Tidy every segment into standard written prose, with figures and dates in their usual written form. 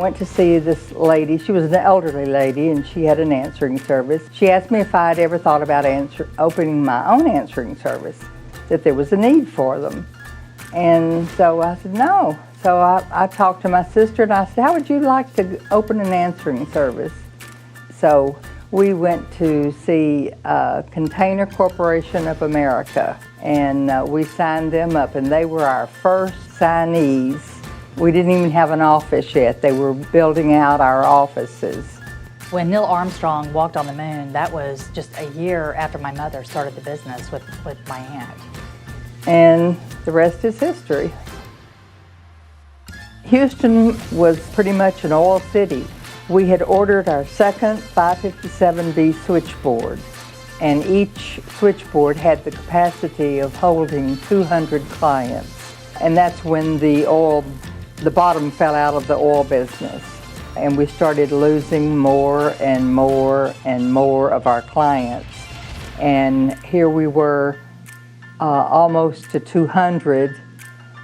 went to see this lady. She was an elderly lady, and she had an answering service. She asked me if I had ever thought about opening my own answering service, that there was a need for them. And so I said, no. So I talked to my sister, and I said, how would you like to open an answering service? So we went to see Container Corporation of America, and we signed them up, and they were our first signees. We didn't even have an office yet. They were building out our offices. When Neil Armstrong walked on the moon, that was just a year after my mother started the business with my aunt. And the rest is history. Houston was pretty much an oil city. We had ordered our second 557B switchboard, and each switchboard had the capacity of holding 200 clients. And that's when the bottom fell out of the oil business, and we started losing more and more and more of our clients. And here we were almost to 200,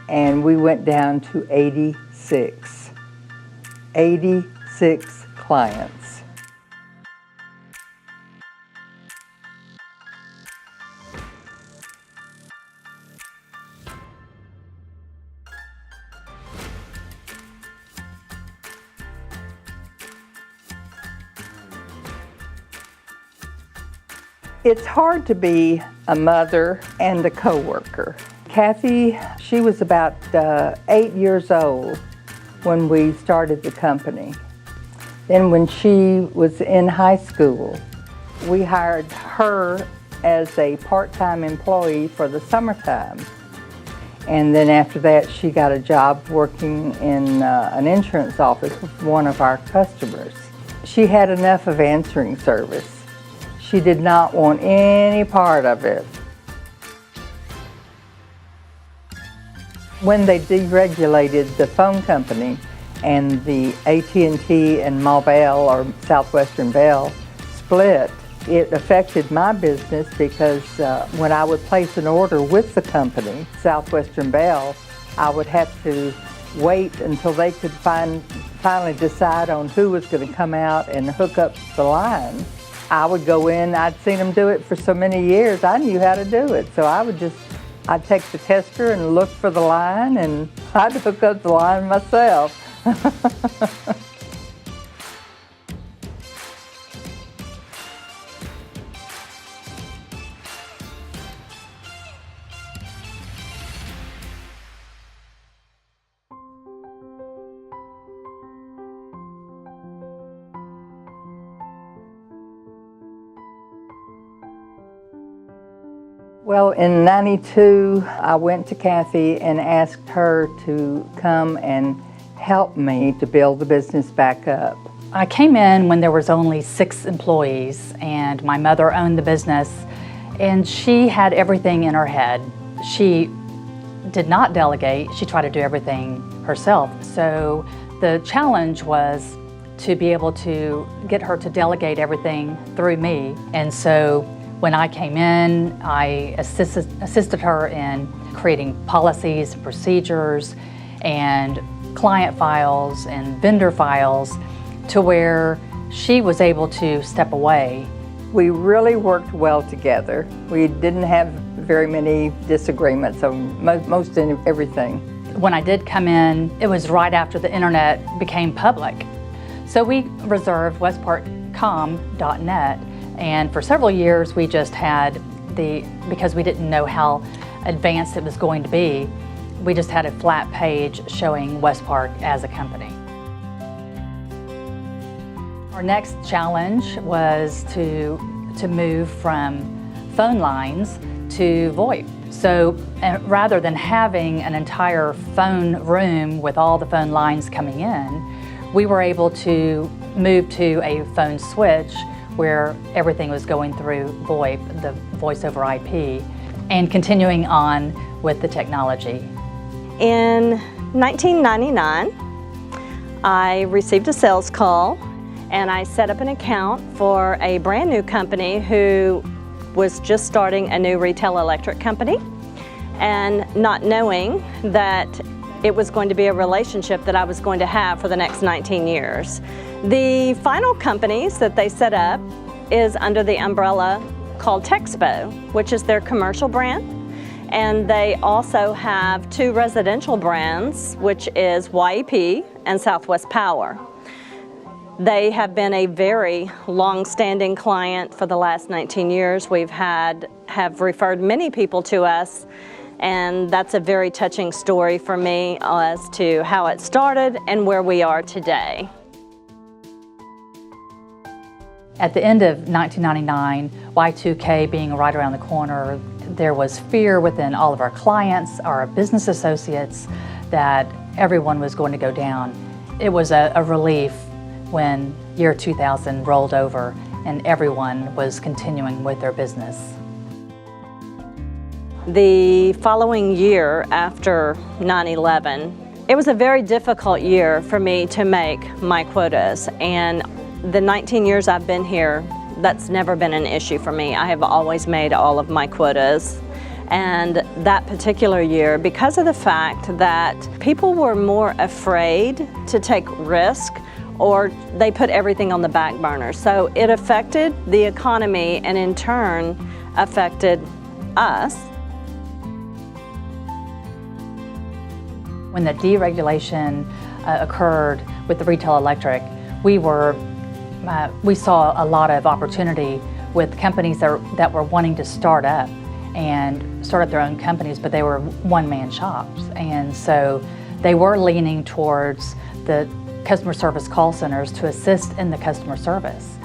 and we went down to 86. 86 clients. It's hard to be a mother and a coworker. Kathy, she was about 8 years old when we started the company. Then when she was in high school, we hired her as a part-time employee for the summertime. And then after that, she got a job working in an insurance office with one of our customers. She had enough of answering service. She did not want any part of it. When they deregulated the phone company and the AT&T and Mobile, or Southwestern Bell, split, it affected my business because when I would place an order with the company, Southwestern Bell, I would have to wait until they could finally decide on who was going to come out and hook up the line. I would go in, I'd seen them do it for so many years, I knew how to do it. So I'd take the tester and look for the line, and I'd hook up the line myself. Well, in '92, I went to Kathy and asked her to come and help me to build the business back up. I came in when there was only 6 employees, and my mother owned the business, and she had everything in her head. She did not delegate. She tried to do everything herself. So the challenge was to be able to get her to delegate everything through me. And so when I came in, I assisted her in creating policies and procedures and client files and vendor files to where she was able to step away. We really worked well together. We didn't have very many disagreements on most everything. When I did come in, it was right after the internet became public. So we reserved westparkcom.net. And for several years, we just had because we didn't know how advanced it was going to be, we just had a flat page showing Westpark as a company. Our next challenge was to move from phone lines to VoIP. So rather than having an entire phone room with all the phone lines coming in, we were able to move to a phone switch where everything was going through VoIP, the voice over IP, and continuing on with the technology. In 1999, I received a sales call, and I set up an account for a brand new company who was just starting a new retail electric company. And not knowing that it was going to be a relationship that I was going to have for the next 19 years. The final companies that they set up is under the umbrella called Texpo, which is their commercial brand. And they also have 2 residential brands, which is YEP and Southwest Power. They have been a very long-standing client for the last 19 years. Have referred many people to us, and that's a very touching story for me as to how it started and where we are today. At the end of 1999, Y2K being right around the corner, there was fear within all of our clients, our business associates, that everyone was going to go down. It was a relief when year 2000 rolled over and everyone was continuing with their business. The following year after 9/11, it was a very difficult year for me to make my quotas, and the 19 years I've been here, that's never been an issue for me. I have always made all of my quotas. And that particular year, because of the fact that people were more afraid to take risk, or they put everything on the back burner. So it affected the economy and in turn affected us. When the deregulation occurred with the retail electric, we saw a lot of opportunity with companies that were wanting to start up their own companies, but they were one-man shops. And so they were leaning towards the customer service call centers to assist in the customer service.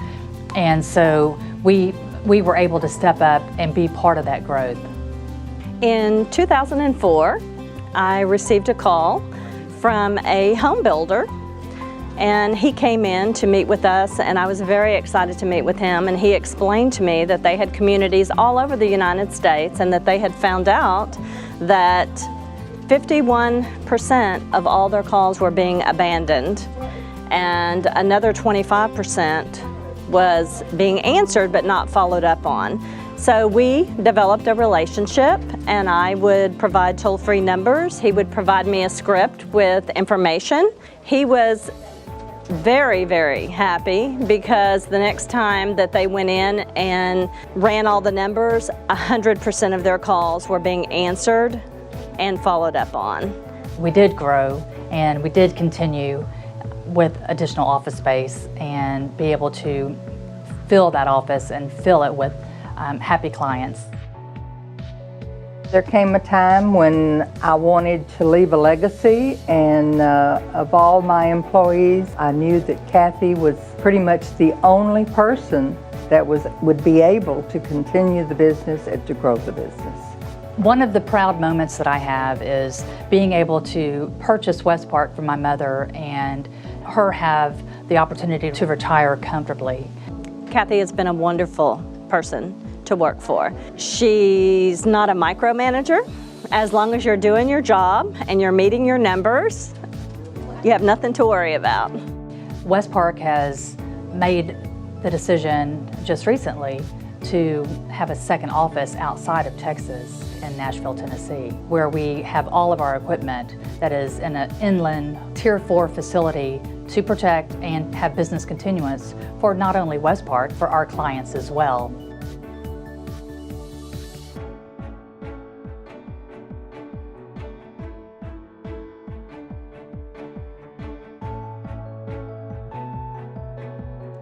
And so we were able to step up and be part of that growth. In 2004, I received a call from a home builder, and he came in to meet with us, and I was very excited to meet with him, and he explained to me that they had communities all over the United States and that they had found out that 51% of all their calls were being abandoned, and another 25% was being answered but not followed up on. So we developed a relationship, and I would provide toll-free numbers. He would provide me a script with information. He was very, very happy because the next time that they went in and ran all the numbers, 100% of their calls were being answered and followed up on. We did grow, and we did continue with additional office space and be able to fill that office and fill it with happy clients. There came a time when I wanted to leave a legacy, and of all my employees, I knew that Kathy was pretty much the only person that would be able to continue the business and to grow the business. One of the proud moments that I have is being able to purchase Westpark for my mother and her have the opportunity to retire comfortably. Kathy has been a wonderful person to work for. She's not a micromanager. As long as you're doing your job and you're meeting your numbers, you have nothing to worry about. Westpark has made the decision just recently to have a second office outside of Texas in Nashville, Tennessee, where we have all of our equipment that is in an inland Tier 4 facility to protect and have business continuance for not only Westpark, for our clients as well.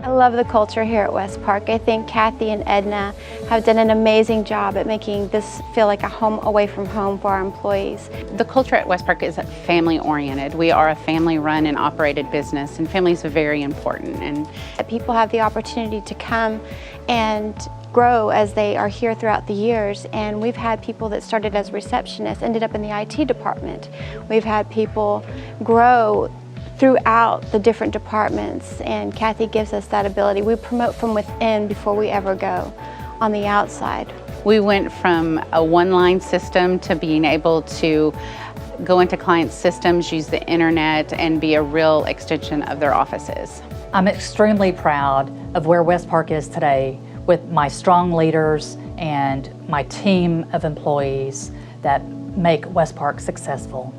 I love the culture here at Westpark. I think Kathy and Edna have done an amazing job at making this feel like a home away from home for our employees. The culture at Westpark is family oriented. We are a family run and operated business, and families are very important. And people have the opportunity to come and grow as they are here throughout the years, and we've had people that started as receptionists ended up in the IT department. We've had people grow throughout the different departments, and Kathy gives us that ability. We promote from within before we ever go on the outside. we went from a one-line system to being able to go into client systems, use the internet, and be a real extension of their offices. I'm extremely proud of where Westpark is today with my strong leaders and my team of employees that make Westpark successful.